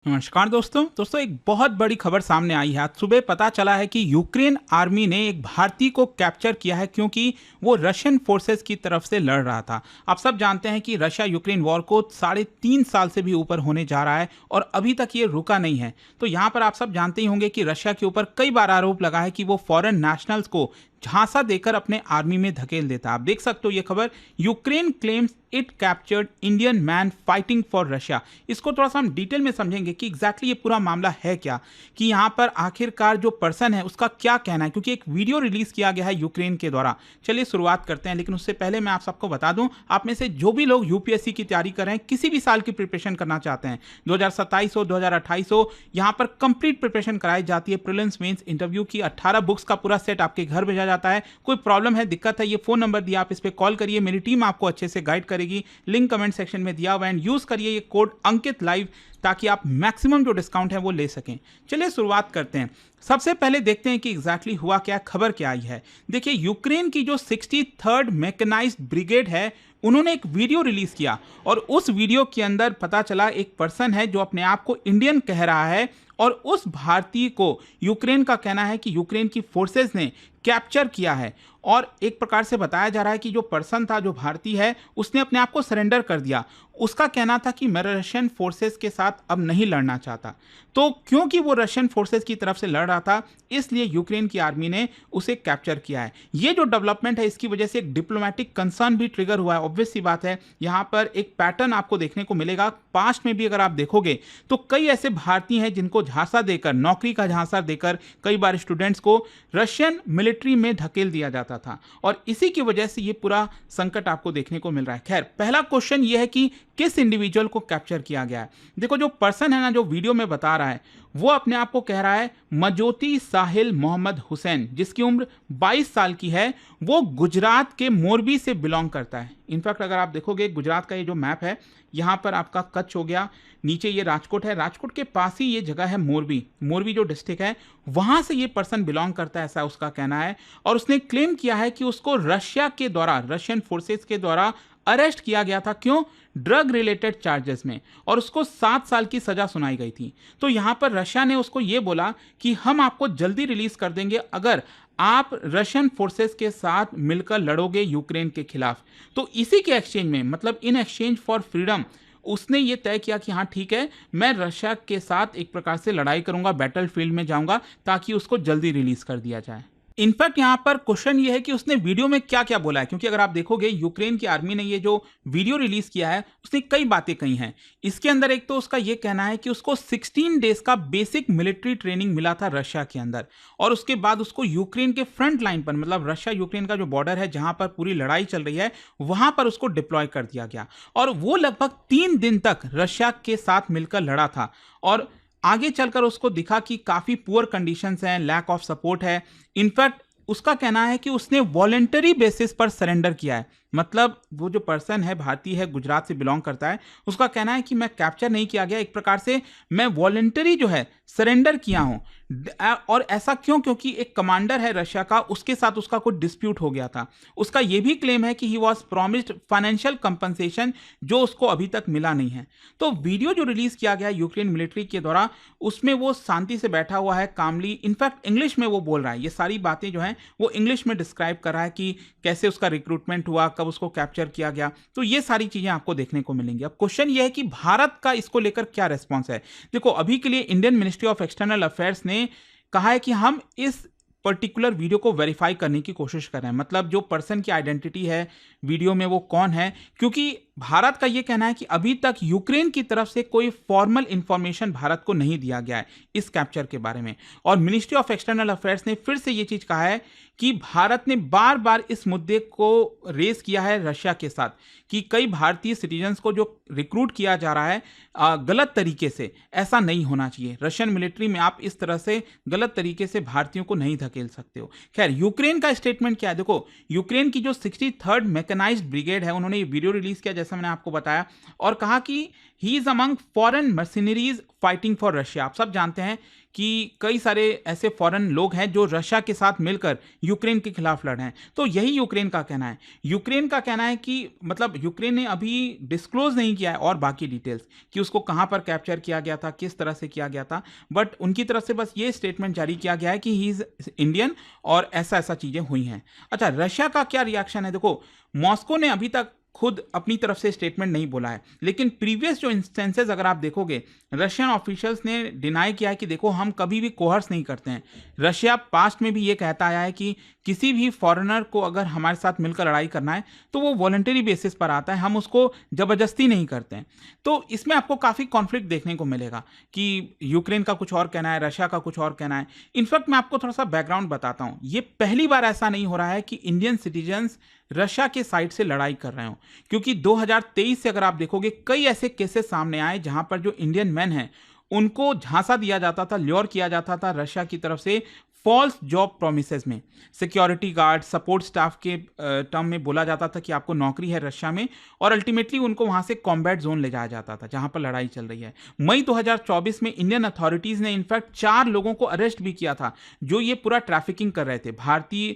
नमस्कार दोस्तों एक बहुत बड़ी खबर सामने आई है। आज सुबह पता चला है कि यूक्रेन आर्मी ने एक भारतीय को कैप्चर किया है क्योंकि वो रशियन फोर्सेस की तरफ से लड़ रहा था। आप सब जानते हैं कि रशिया यूक्रेन वॉर को 3.5 साल से भी ऊपर होने जा रहा है और अभी तक ये रुका नहीं है। तो यहाँ पर आप सब जानते ही होंगे कि रशिया के ऊपर कई बार आरोप लगा है कि वो फॉरेन नेशनल्स को झांसा देकर अपने आर्मी में धकेल देता। आप देख सकते हो ये खबर, Ukraine claims it captured Indian man fighting for Russia. इसको थोड़ा सा हम डिटेल में समझेंगे कि एग्जैक्टली ये पूरा मामला है क्या, कि यहाँ पर आखिरकार जो पर्सन है उसका क्या कहना है, क्योंकि एक वीडियो रिलीज किया गया है यूक्रेन के द्वारा। चलिए शुरुआत करते हैं, लेकिन उससे पहले मैं आप सबको बता दूं, आप में से जो भी लोग यूपीएससी की तैयारी कर रहे हैं, किसी भी साल की प्रिपरेशन करना चाहते हैं, 2027 हो 2028 हो, यहाँ पर कंप्लीट प्रिपरेशन कराई जाती है। प्रीलिम्स मेंस इंटरव्यू की 18 बुक्स का पूरा सेट आपके घर भेजा जाता है। कोई प्रॉब्लम है, दिक्कत है, ये फोन नंबर दिया, आप इस पर कॉल करिए, मेरी टीम आपको अच्छे से गाइड करेगी। लिंक कमेंट सेक्शन में दिया हुआ है, एंड यूज करिए ये कोड अंकित लाइव ताकि आप मैक्सिमम जो डिस्काउंट है वो ले सकें। चलिए शुरुआत करते हैं। सबसे पहले देखते हैं कि एग्जैक्टली हुआ क्या, खबर क्या आई है। देखिए, यूक्रेन की जो 63rd मैकेनाइज्ड ब्रिगेड है, उन्होंने एक वीडियो रिलीज किया और उस वीडियो के अंदर पता चला एक पर्सन है जो अपने आप को इंडियन कह रहा है और उस भारतीय को यूक्रेन का कहना है कि यूक्रेन की फोर्सेस ने कैप्चर किया है। और एक प्रकार से बताया जा रहा है कि जो पर्सन था, जो भारतीय है, उसने अपने आप को सरेंडर कर दिया। उसका कहना था कि मैं रशियन फोर्सेस के साथ अब नहीं लड़ना चाहता। तो क्योंकि वो रशियन फोर्सेस की तरफ से लड़ रहा था, इसलिए यूक्रेन की आर्मी ने उसे कैप्चर किया है। ये जो डेवलपमेंट है, इसकी वजह से एक डिप्लोमेटिक कंसर्न भी ट्रिगर हुआ है। ऑब्वियस सी बात है, यहाँ पर एक पैटर्न आपको देखने को मिलेगा। पास्ट में भी अगर आप देखोगे तो कई ऐसे भारतीय हैं जिनको झांसा देकर, नौकरी का झांसा देकर कई बार स्टूडेंट्स को रशियन मिलिट्री में धकेल दिया जाता था, और इसी की वजह से ये पूरा संकट आपको देखने को मिल रहा है। खैर, पहला क्वेश्चन ये है कि किस इंडिविजुअल को कैप्चर किया गया है। देखो, जो पर्सन है ना, जो वीडियो में बता रहा है, वो अपने आप को कह रहा है मजोती साहिल मोहम्मद हुसैन, जिसकी उम्र 22 साल की है। वो गुजरात के मोरबी से बिलोंग करता है। इनफैक्ट अगर आप देखोगे गुजरात का ये जो मैप है, यहाँ पर आपका कच्छ हो गया, नीचे ये राजकोट है, राजकोट के पास ही ये जगह है मोरबी। मोरबी जो डिस्ट्रिक्ट है, वहाँ से ये पर्सन बिलोंग करता है, ऐसा उसका कहना है। और उसने क्लेम किया है कि उसको रशिया के द्वारा, रशियन फोर्सेस के द्वारा अरेस्ट किया गया था। क्यों? ड्रग रिलेटेड चार्जेस में, और उसको 7 साल की सजा सुनाई गई थी। तो यहां पर रशिया ने उसको यह बोला कि हम आपको जल्दी रिलीज कर देंगे अगर आप रशियन फोर्सेस के साथ मिलकर लड़ोगे यूक्रेन के खिलाफ। तो इसी के एक्सचेंज में, मतलब इन एक्सचेंज फॉर फ्रीडम, उसने ये तय किया कि हाँ ठीक है, मैं रशिया के साथ एक प्रकार से लड़ाई करूंगा, बैटल फील्ड में जाऊंगा, ताकि उसको जल्दी रिलीज कर दिया जाए। इनफैक्ट यहां पर क्वेश्चन ये है कि उसने वीडियो में क्या क्या बोला है, क्योंकि अगर आप देखोगे यूक्रेन की आर्मी ने ये जो वीडियो रिलीज किया है, उसने कई बातें कही हैं। इसके अंदर एक तो उसका ये कहना है कि उसको 16 डेज का बेसिक मिलिट्री ट्रेनिंग मिला था रशिया के अंदर, और उसके बाद उसको यूक्रेन के फ्रंट लाइन पर, मतलब रशिया यूक्रेन का जो बॉर्डर है जहां पर पूरी लड़ाई चल रही है, वहां पर उसको डिप्लॉय कर दिया गया। और वो लगभग 3 दिन तक रशिया के साथ मिलकर लड़ा था, और आगे चलकर उसको दिखा कि काफी पुअर कंडीशंस हैं, लैक ऑफ सपोर्ट है। इनफैक्ट उसका कहना है कि उसने वॉलेंटरी बेसिस पर सरेंडर किया है। मतलब वो जो पर्सन है, भारतीय है, गुजरात से बिलोंग करता है, उसका कहना है कि मैं कैप्चर नहीं किया गया, एक प्रकार से मैं वॉलेंटरी जो है सरेंडर किया हूं। और ऐसा क्यों? क्योंकि एक कमांडर है रशिया का, उसके साथ उसका कुछ डिस्प्यूट हो गया था। उसका यह भी क्लेम है कि he was promised financial compensation, जो उसको अभी तक मिला नहीं है। तो वीडियो जो रिलीज किया गया यूक्रेन मिलिट्री के द्वारा, उसमें वो शांति से बैठा हुआ है, कामली, इनफैक्ट इंग्लिश में वो बोल रहा है। ये सारी बातें जो हैं वो इंग्लिश में डिस्क्राइब कर रहा है कि कैसे उसका रिक्रूटमेंट हुआ, कब उसको कैप्चर किया गया। तो ये सारी चीजें आपको देखने को मिलेंगी। अब क्वेश्चन ये है कि भारत का इसको लेकर क्या रिस्पॉन्स है। देखो, अभी के लिए Indian ministry of external affairs ने कहा है कि हम इस पर्टिकुलर वीडियो को वेरीफाई करने की कोशिश कर रहे हैं। मतलब जो पर्सन की आइडेंटिटी है वीडियो में, वो कौन है, क्योंकि भारत का यह कहना है कि अभी तक यूक्रेन की तरफ से कोई फॉर्मल इंफॉर्मेशन भारत को नहीं दिया गया है इस कैप्चर के बारे में। और मिनिस्ट्री ऑफ एक्सटर्नल अफेयर्स ने फिर से यह चीज कहा है कि भारत ने बार बार इस मुद्दे को रेज किया है रशिया के साथ, कि कई भारतीय सिटीजन्स को जो रिक्रूट किया जा रहा है गलत तरीके से, ऐसा नहीं होना चाहिए। रशियन मिलिट्री में आप इस तरह से गलत तरीके से भारतीयों को नहीं धकेल सकते हो। खैर, यूक्रेन का स्टेटमेंट क्या है? देखो, यूक्रेन की जो 63rd मैकेनाइज्ड ब्रिगेड है, उन्होंने ये वीडियो रिलीज किया, जैसे जैसा मैंने आपको बताया, और कहा कि he is among foreign Mercenaries fighting for Russia. आप सब जानते हैं कि कई सारे ऐसे फॉरेन लोग हैं जो रशिया के साथ मिलकर यूक्रेन के खिलाफ लड़ रहे हैं। तो यही यूक्रेन का कहना है। यूक्रेन का कहना है कि मतलब यूक्रेन ने अभी डिस्क्लोज नहीं किया है और बाकी डिटेल्स कि उसको कहां पर कैप्चर किया गया था, किस तरह से किया गया था, बट उनकी तरफ से बस ये स्टेटमेंट जारी किया गया है कि ही इज इंडियन और ऐसा ऐसा चीजें हुई हैं। अच्छा, रशिया का क्या रिएक्शन है? देखो, मॉस्को ने अभी तक खुद अपनी तरफ से स्टेटमेंट नहीं बोला है, लेकिन प्रीवियस जो इंस्टेंसेस अगर आप देखोगे, रशियन ऑफिशियल्स ने डिनाई किया है कि देखो हम कभी भी कोहर्स नहीं करते हैं। रशिया पास्ट में भी ये कहता आया है कि किसी भी फॉरेनर को अगर हमारे साथ मिलकर लड़ाई करना है तो वो वॉलंटरी बेसिस पर आता है, हम उसको जबरदस्ती नहीं करते हैं। तो इसमें आपको काफ़ी कॉन्फ्लिक्ट देखने को मिलेगा कि यूक्रेन का कुछ और कहना है, रशिया का कुछ और कहना है। इनफैक्ट मैं आपको थोड़ा सा बैकग्राउंड बताता हूँ। ये पहली बार ऐसा नहीं हो रहा है कि इंडियन सिटीजन्स रशिया के साइड से लड़ाई कर रहे हो, क्योंकि 2023 से अगर आप देखोगे कई ऐसे केसेस सामने आए जहां पर जो इंडियन मैन हैं उनको झांसा दिया जाता था, ल्योर किया जाता था रशिया की तरफ से फॉल्स जॉब प्रोमिसेस में। सिक्योरिटी गार्ड, सपोर्ट स्टाफ के टर्म में बोला जाता था कि आपको नौकरी है रशिया में, और अल्टीमेटली उनको वहां से कॉम्बैट जोन ले जाया जाता था जहां पर लड़ाई चल रही है। मई 2024 में इंडियन अथॉरिटीज ने इनफैक्ट 4 लोगों को अरेस्ट भी किया था जो ये पूरा ट्रैफिकिंग कर रहे थे, भारतीय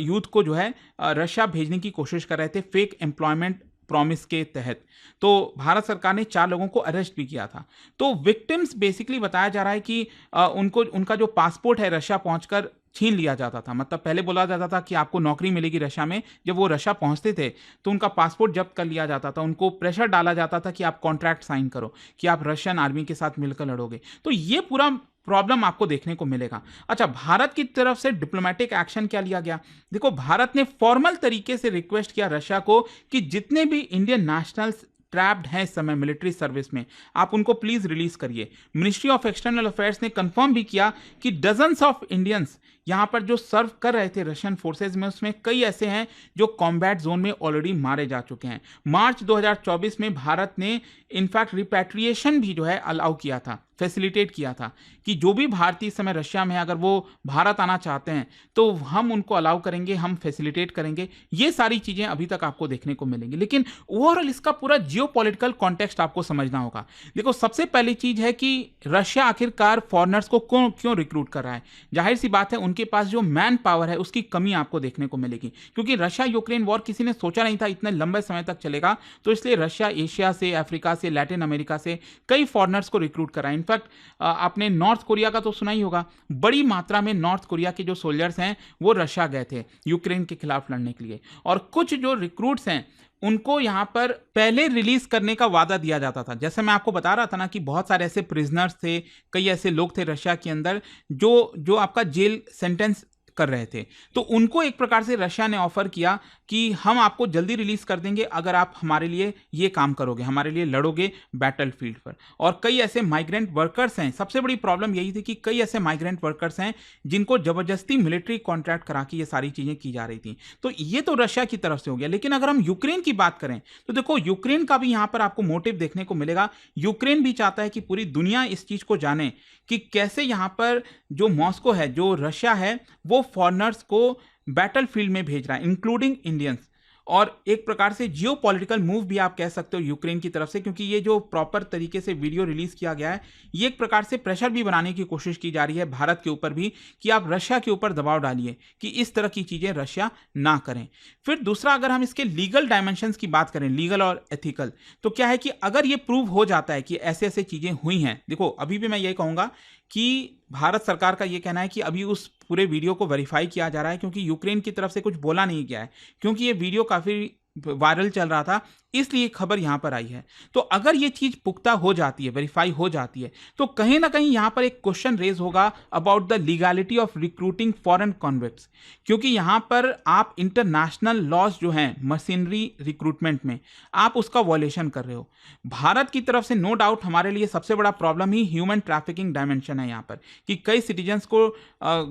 यूथ को जो है रशिया भेजने की कोशिश कर रहे थे फेक एम्प्लॉयमेंट प्रॉमिस के तहत। तो भारत सरकार ने 4 लोगों को अरेस्ट भी किया था। तो विक्टिम्स बेसिकली बताया जा रहा है कि उनको उनका जो पासपोर्ट है रशिया पहुंचकर छीन लिया जाता था। मतलब पहले बोला जाता था कि आपको नौकरी मिलेगी रशिया में, जब वो रशिया पहुंचते थे तो उनका पासपोर्ट जब्त कर लिया जाता था, उनको प्रेशर डाला जाता था कि आप कॉन्ट्रैक्ट साइन करो कि आप रशियन आर्मी के साथ मिलकर लड़ोगे। तो ये पूरा प्रॉब्लम आपको देखने को मिलेगा। अच्छा, भारत की तरफ से डिप्लोमेटिक एक्शन क्या लिया गया? देखो, भारत ने फॉर्मल तरीके से रिक्वेस्ट किया रशिया को कि जितने भी इंडियन नेशनल्स ट्रैप्ड हैं इस समय मिलिट्री सर्विस में, आप उनको प्लीज रिलीज करिए। मिनिस्ट्री ऑफ एक्सटर्नल अफेयर्स ने कंफर्म भी किया कि डजन्स ऑफ इंडियंस यहां पर जो सर्व कर रहे थे रशियन फोर्सेज में, उसमें कई ऐसे हैं जो कॉम्बैट जोन में ऑलरेडी मारे जा चुके हैं। मार्च 2024 में भारत ने इनफैक्ट रिपैट्रिएशन भी जो है अलाउ किया था, फैसिलिटेट किया था कि जो भी भारतीय समय रशिया में है अगर वो भारत आना चाहते हैं तो हम उनको अलाउ करेंगे, हम फैसिलिटेट करेंगे। ये सारी चीजें अभी तक आपको देखने को मिलेंगी, लेकिन ओवरऑल इसका पूरा जियोपॉलिटिकल कॉन्टेक्स्ट आपको समझना होगा। देखो, सबसे पहली चीज है कि रशिया आखिरकार फॉरेनर्स को क्यों रिक्रूट कर रहा है? जाहिर सी बात है उनके पास जो मैन पावर है उसकी कमी आपको देखने को मिलेगी, क्योंकि रशिया यूक्रेन वॉर किसी ने सोचा नहीं था इतने लंबे समय तक चलेगा। तो इसलिए रशिया एशिया से, अफ्रीका से, लैटिन अमेरिका से कई फॉरेनर्स को रिक्रूट करा। इनफैक्ट आपने नॉर्थ कोरिया का तो सुना ही होगा, बड़ी मात्रा में नॉर्थ कोरिया के जो सोल्जर्स हैं वो रशिया गए थे यूक्रेन के खिलाफ लड़ने के लिए, और कुछ जो रिक्रूट्स हैं उनको यहां पर पहले रिलीज करने का वादा दिया जाता था। जैसे मैं आपको बता रहा था ना कि बहुत सारे ऐसे प्रिजनर्स थे, कई ऐसे लोग थे रशिया के अंदर जो आपका जेल सेंटेंस कर रहे थे, तो उनको एक प्रकार से रशिया ने ऑफर किया कि हम आपको जल्दी रिलीज कर देंगे अगर आप हमारे लिए ये काम करोगे, हमारे लिए लड़ोगे बैटल फील्ड पर। और कई ऐसे माइग्रेंट वर्कर्स हैं, सबसे बड़ी प्रॉब्लम यही थी कि कई ऐसे माइग्रेंट वर्कर्स हैं जिनको जबरदस्ती मिलिट्री कॉन्ट्रैक्ट करा के ये सारी चीजें की जा रही थी। तो ये तो रशिया की तरफ से हो गया, लेकिन अगर हम यूक्रेन की बात करें तो देखो, यूक्रेन का भी यहां पर आपको मोटिव देखने को मिलेगा। यूक्रेन भी चाहता है कि पूरी दुनिया इस चीज को जाने कि कैसे यहां पर जो मॉस्को है, जो रशिया है, वो फॉरेनर्स को बैटल फील्ड में भेज रहा है, इंक्लूडिंग इंडियंस। और एक प्रकार से जियो पॉलिटिकल मूव भी आप कह सकते हो यूक्रेन की तरफ से, क्योंकि ये जो प्रॉपर तरीके से वीडियो रिलीज किया गया है, ये एक प्रकार से प्रेशर भी बनाने की कोशिश की जा रही है भारत के ऊपर भी कि आप रशिया के ऊपर दबाव डालिए कि इस तरह की चीजें रशिया ना करें। फिर दूसरा, अगर हम इसके लीगल डायमेंशंस की बात करें, लीगल और एथिकल, तो क्या है कि अगर ये प्रूव हो जाता है कि ऐसे ऐसे चीजें हुई हैं, देखो अभी भी मैं ये कहूंगा कि भारत सरकार का ये कहना है कि अभी उस पूरे वीडियो को वेरीफाई किया जा रहा है, क्योंकि यूक्रेन की तरफ से कुछ बोला नहीं गया है, क्योंकि ये वीडियो काफी वायरल चल रहा था, इसलिए खबर यहां पर आई है। तो अगर ये चीज पुख्ता हो जाती है, वेरीफाई हो जाती है, तो कहीं ना कहीं यहां पर एक क्वेश्चन रेज होगा about the legality of recruiting foreign convicts, क्योंकि यहां पर आप इंटरनेशनल लॉज जो हैं मशीनरी रिक्रूटमेंट में, आप उसका वॉयलेशन कर रहे हो। भारत की तरफ से नो डाउट हमारे लिए सबसे बड़ा प्रॉब्लम ही ह्यूमन ट्रैफिकिंग डायमेंशन है यहां पर, कि कई सिटीजन्स को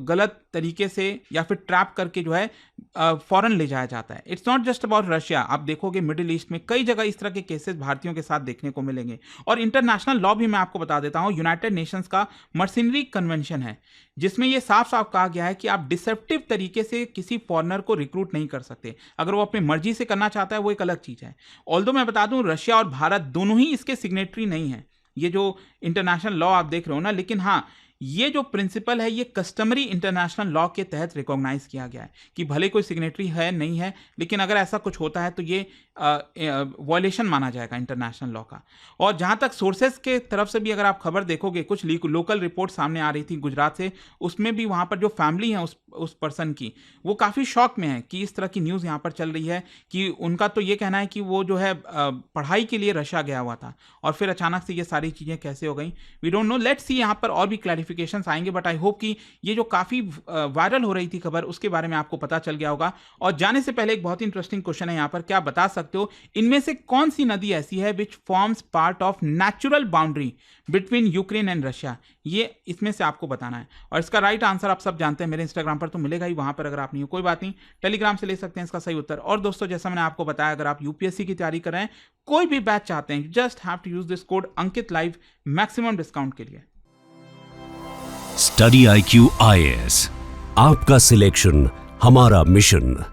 गलत तरीके से या फिर ट्रैप करके जो है फॉरेन ले जाया जाता है। It's not just about Russia, आप देखोगे मिडिल ईस्ट में कई कई जगह इस तरह के केसेस भारतीयों के साथ देखने को मिलेंगे। और इंटरनेशनल लॉ भी मैं आपको बता देता हूं, यूनाइटेड नेशंस का मर्सिनरी कन्वेंशन है, जिसमें यह साफ साफ कहा गया है कि आप डिसेप्टिव तरीके से किसी फॉरेनर को रिक्रूट नहीं कर सकते। अगर वो अपनी मर्जी से करना चाहता है वो एक अलग चीज है। ऑल्दो मैं बता दूं, रशिया और भारत दोनों ही इसके सिग्नेटरी नहीं है, ये जो इंटरनेशनल लॉ आप देख रहे हो ना, लेकिन हाँ, ये जो प्रिंसिपल है ये कस्टमरी इंटरनेशनल लॉ के तहत रिकॉग्नाइज किया गया है कि भले कोई सिग्नेटरी है नहीं है, लेकिन अगर ऐसा कुछ होता है तो ये वॉयलेशन माना जाएगा इंटरनेशनल लॉ का। और जहां तक सोर्सेस के तरफ से भी अगर आप खबर देखोगे, कुछ लोकल रिपोर्ट सामने आ रही थी गुजरात से, उसमें भी वहां पर जो फैमिली है उस पर्सन की, वो काफ़ी शॉक में है कि इस तरह की न्यूज़ यहाँ पर चल रही है कि उनका तो ये कहना है कि वो जो है पढ़ाई के लिए रशिया गया हुआ था और फिर अचानक से ये सारी चीज़ें कैसे हो गई, we don't know. Let's see, यहाँ पर और भी क्लैरिफिकेशंस आएंगे, बट आई होप कि ये जो काफ़ी वायरल हो रही थी खबर, उसके बारे में आपको पता चल गया होगा। और जाने से पहले एक बहुत ही इंटरेस्टिंग क्वेश्चन है यहाँ पर, क्या बता सकते हो इनमें से कौन सी नदी ऐसी है which forms part of natural boundary between Ukraine and Russia? ये इसमें से आपको बताना है। और इसका राइट आंसर आप सब जानते हैं, मेरे इंस्टाग्राम पर तो मिलेगा ही, वहां पर अगर आप नहीं हो कोई बात नहीं, टेलीग्राम से ले सकते हैं इसका सही उत्तर। और दोस्तों, जैसा मैंने आपको बताया, अगर आप यूपीएससी की तैयारी कर रहे हैं, कोई भी बैच चाहते हैं, just have to use this code Ankit live maximum discount के लिए। स्टडी IQ IAS, आपका सिलेक्शन हमारा मिशन।